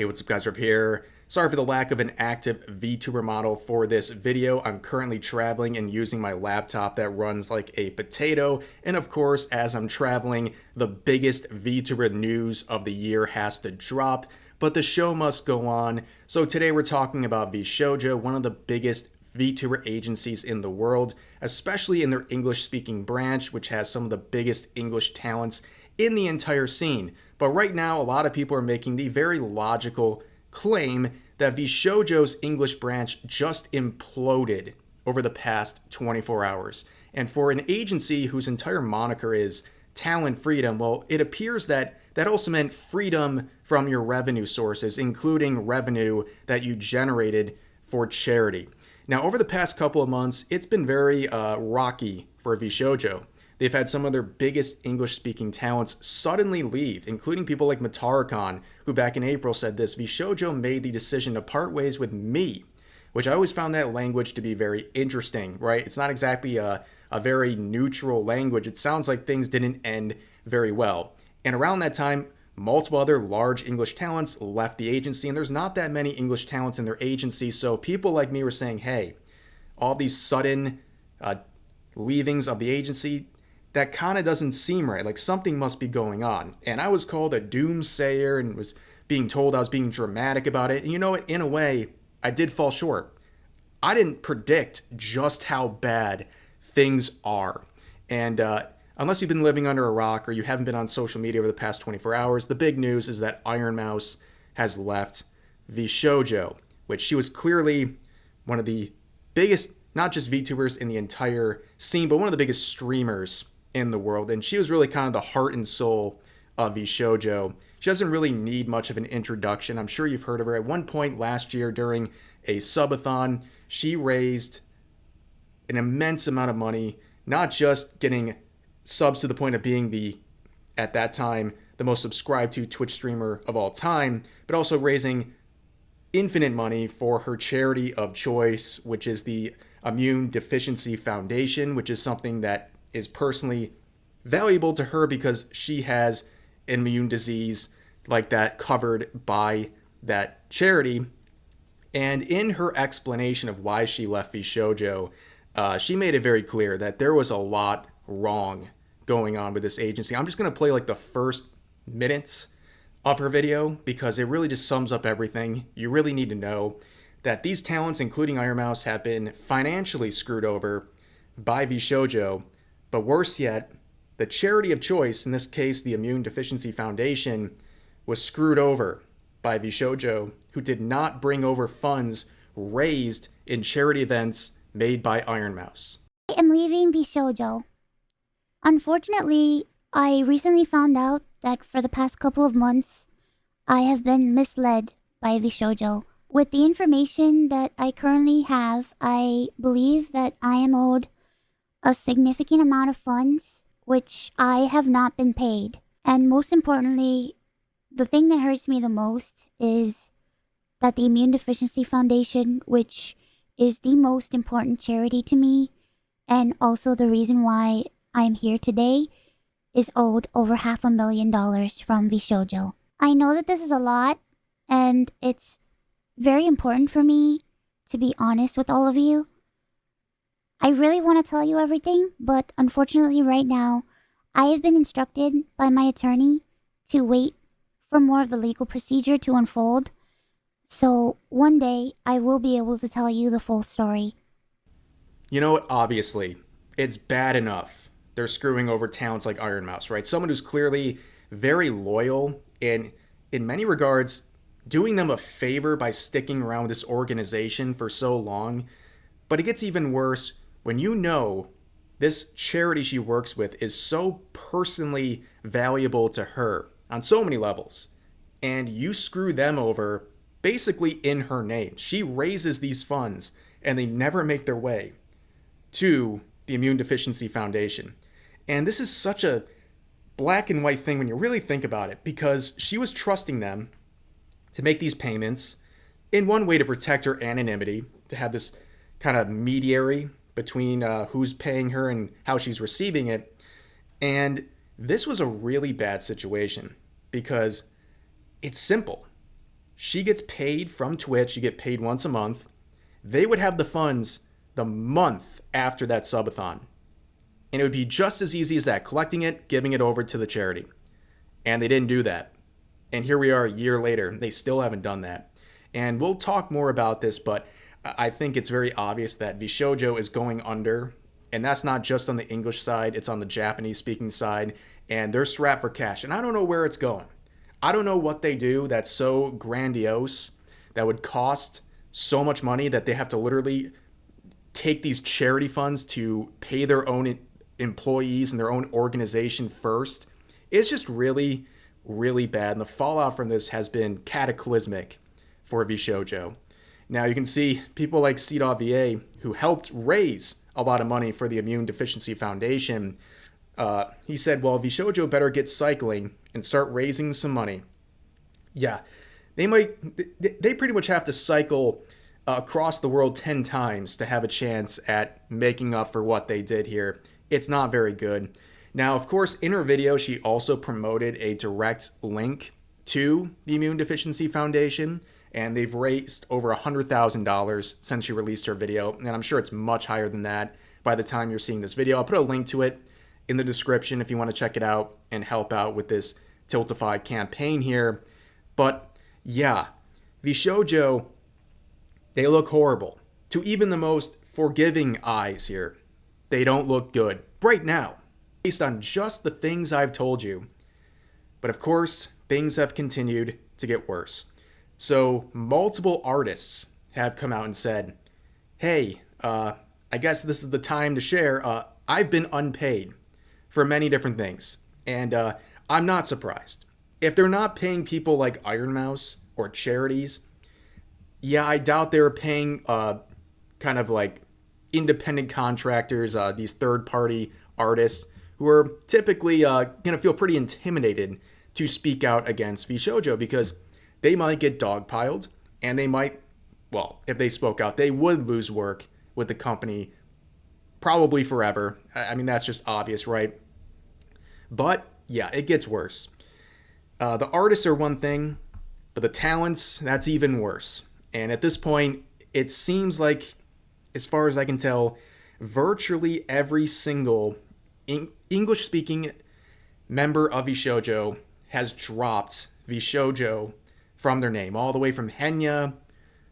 Hey, what's up guys, Riv here. Sorry for the lack of an active VTuber model for this video. I'm currently traveling and using my laptop that runs like a potato. And of course, as I'm traveling, the biggest VTuber news of the year has to drop, but the show must go on. So today we're talking about VShojo, one of the biggest VTuber agencies in the world, especially in their English-speaking branch, which has some of the biggest English talents in the entire scene. But right now, a lot of people are making the very logical claim that VShojo's English branch just imploded over the past 24 hours. And for an agency whose entire moniker is talent freedom, well, it appears that that also meant freedom from your revenue sources, including revenue that you generated for charity. Now, over the past couple of months, it's been very rocky for VShojo. They've had some of their biggest English-speaking talents suddenly leave, including people like Mataru-kan, who back in April said this: VShojo made the decision to part ways with me, which I always found that language to be very interesting, right? It's not exactly a very neutral language. It sounds like things didn't end very well. And around that time, multiple other large English talents left the agency, and there's not that many English talents in their agency, so people like me were saying, hey, all these sudden leavings of the agency, that kind of doesn't seem right. Like something must be going on. And I was called a doomsayer and was being told I was being dramatic about it. And you know what? In a way, I did fall short. I didn't predict just how bad things are. And unless you've been living under a rock or you haven't been on social media over the past 24 hours, the big news is that Ironmouse has left VShojo, which she was clearly one of the biggest, not just VTubers in the entire scene, but one of the biggest streamers in the world. And she was really kind of the heart and soul of VShojo. She doesn't really need much of an introduction. I'm sure you've heard of her. At one point last year during a subathon, she raised an immense amount of money, not just getting subs to the point of being the, at that time, the most subscribed to Twitch streamer of all time, but also raising infinite money for her charity of choice, which is the Immune Deficiency Foundation, which is something that is personally valuable to her because she has an immune disease like that covered by that charity. And in her explanation of why she left VShojo, she made it very clear that there was a lot wrong going on with this agency. I'm just going to play like the first minutes of her video because it really just sums up everything you really need to know. That these talents, including Ironmouse, have been financially screwed over by VShojo. But worse yet, the charity of choice, in this case the Immune Deficiency Foundation, was screwed over by VShojo, who did not bring over funds raised in charity events made by Ironmouse. I am leaving VShojo. Unfortunately, I recently found out that for the past couple of months, I have been misled by VShojo. With the information that I currently have, I believe that I am owed a significant amount of funds, which I have not been paid. And most importantly, the thing that hurts me the most is that the Immune Deficiency Foundation, which is the most important charity to me, and also the reason why I'm here today, is owed over $500,000 from VShojo. I know that this is a lot, and it's very important for me to be honest with all of you. I really want to tell you everything, but unfortunately right now, I have been instructed by my attorney to wait for more of the legal procedure to unfold. So one day, I will be able to tell you the full story. You know what? Obviously, it's bad enough they're screwing over talents like Ironmouse, right? Someone who's clearly very loyal and in many regards doing them a favor by sticking around with this organization for so long. But it gets even worse when you know this charity she works with is so personally valuable to her on so many levels, and you screw them over basically in her name. She raises these funds and they never make their way to the Immune Deficiency Foundation. And this is such a black and white thing when you really think about it, because she was trusting them to make these payments in one way to protect her anonymity, to have this kind of mediary between who's paying her and how she's receiving it. And this was a really bad situation because it's simple. She gets paid from Twitch. You get paid once a month. They would have the funds the month after that subathon. And it would be just as easy as that, collecting it, giving it over to the charity. And they didn't do that. And here we are a year later. They still haven't done that. And we'll talk more about this, but I think it's very obvious that VShojo is going under. And that's not just on the English side, it's on the Japanese speaking side. And they're strapped for cash. And I don't know where it's going. I don't know what they do that's so grandiose that would cost so much money that they have to literally take these charity funds to pay their own employees and their own organization first. It's just really, really bad. And the fallout from this has been cataclysmic for VShojo. Now you can see people like VA, who helped raise a lot of money for the Immune Deficiency Foundation. He said, well, VShojo better get cycling and start raising some money. Yeah, they pretty much have to cycle across the world 10 times to have a chance at making up for what they did here. It's not very good. Now, of course, in her video, she also promoted a direct link to the Immune Deficiency Foundation, and they've raised over $100,000 since she released her video, and I'm sure it's much higher than that by the time you're seeing this video. I'll put a link to it in the description if you want to check it out and help out with this Tiltify campaign here. But yeah, VShojo, they look horrible. To even the most forgiving eyes here, they don't look good right now, based on just the things I've told you. But of course, things have continued to get worse. So multiple artists have come out and said, hey, I guess this is the time to share. I've been unpaid for many different things. And I'm not surprised. If they're not paying people like Ironmouse or charities, yeah, I doubt they're paying kind of like independent contractors, these third-party artists who are typically going to feel pretty intimidated to speak out against VShojo because they might get dogpiled and they might, well, if they spoke out, they would lose work with the company probably forever. I mean, that's just obvious, right? But yeah, it gets worse. The artists are one thing, but the talents, that's even worse. And at this point, it seems like, as far as I can tell, virtually every single English-speaking member of VShojo has dropped VShojo from their name, all the way from Henya,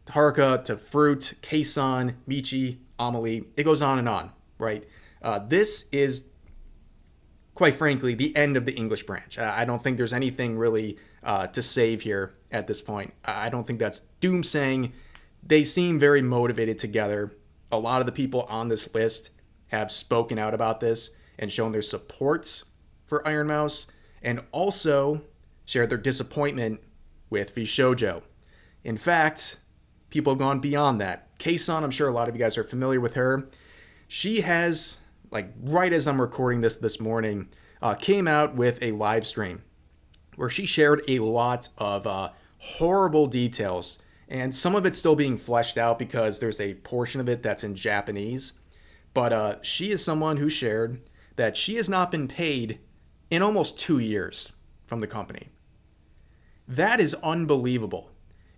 to Haruka, to Fruit, Kesan, Michi, Amelie. It goes on and on, right? This is, quite frankly, the end of the English branch. I don't think there's anything really to save here at this point. I don't think that's doomsaying. They seem very motivated together. A lot of the people on this list have spoken out about this and shown their support for Ironmouse, and also shared their disappointment with VShojo. In fact, people have gone beyond that. Kesan, I'm sure a lot of you guys are familiar with her. She has, like right as I'm recording this morning, came out with a live stream where she shared a lot of horrible details, and some of it's still being fleshed out because there's a portion of it that's in Japanese. But she is someone who shared that she has not been paid in almost 2 years from the company. That is unbelievable,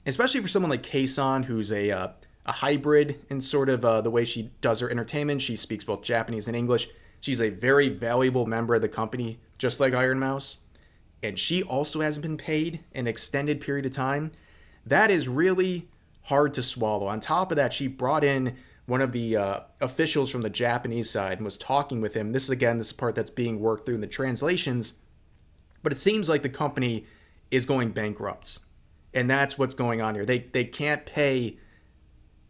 especially for someone like Kesan, who's a hybrid in sort of the way she does her entertainment. She speaks both Japanese and English. She's a very valuable member of the company, just like Ironmouse. And she also hasn't been paid an extended period of time. That is really hard to swallow. On top of that, she brought in one of the officials from the Japanese side and was talking with him. This is the part that's being worked through in the translations. But it seems like the company is going bankrupt. And that's what's going on here. They can't pay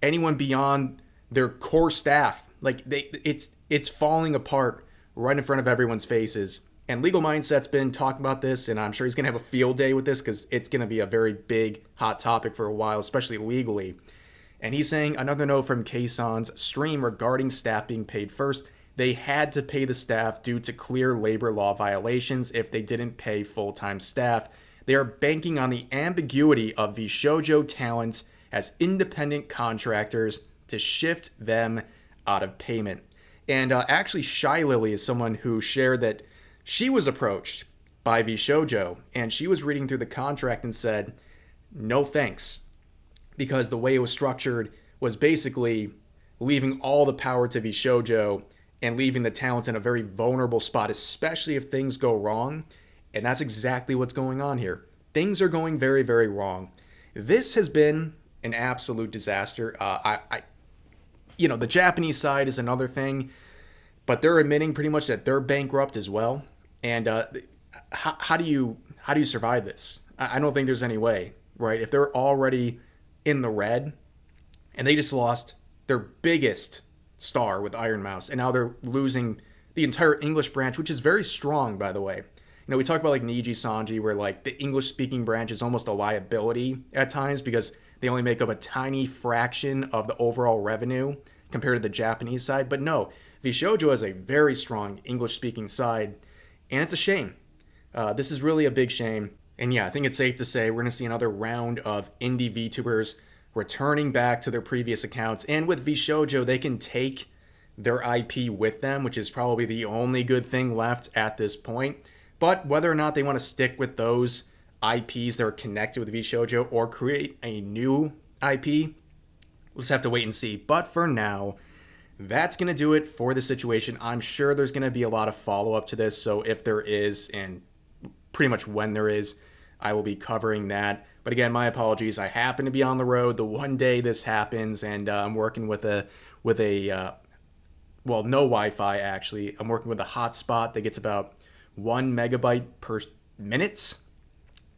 anyone beyond their core staff. Like it's falling apart right in front of everyone's faces. And Legal Mindset's been talking about this, and I'm sure he's going to have a field day with this because it's going to be a very big, hot topic for a while, especially legally. And he's saying, another note from Kesan's stream regarding staff being paid first. They had to pay the staff due to clear labor law violations if they didn't pay full-time staff. They are banking on the ambiguity of VShojo talents as independent contractors to shift them out of payment. And actually, Shy Lily is someone who shared that she was approached by VShojo, and she was reading through the contract and said, no thanks. Because the way it was structured was basically leaving all the power to VShojo and leaving the talents in a very vulnerable spot, especially if things go wrong. And that's exactly what's going on here. Things are going very, very wrong. This has been an absolute disaster. The Japanese side is another thing, but they're admitting pretty much that they're bankrupt as well. And how do you survive this? I don't think there's any way, right? If they're already in the red and they just lost their biggest star with Ironmouse, and now they're losing the entire English branch, which is very strong, by the way. We talk about like Niji Sanji, where like the English speaking branch is almost a liability at times because they only make up a tiny fraction of the overall revenue compared to the Japanese side. But no, VShojo has a very strong English speaking side, and it's a shame. This is really a big shame. And yeah, I think it's safe to say we're going to see another round of indie VTubers returning back to their previous accounts. And with VShojo, they can take their IP with them, which is probably the only good thing left at this point. But whether or not they want to stick with those IPs that are connected with VShojo or create a new IP, we'll just have to wait and see. But for now, that's going to do it for the situation. I'm sure there's going to be a lot of follow-up to this. So if there is, and pretty much when there is, I will be covering that. But again, my apologies. I happen to be on the road the one day this happens, and I'm working with no Wi-Fi actually. I'm working with a hotspot that gets about 1 megabyte per minute.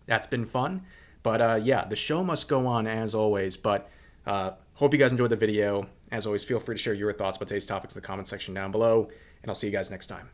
That's been fun. But yeah, the show must go on as always. But hope you guys enjoyed the video. As always, feel free to share your thoughts about today's topics in the comment section down below, and I'll see you guys next time.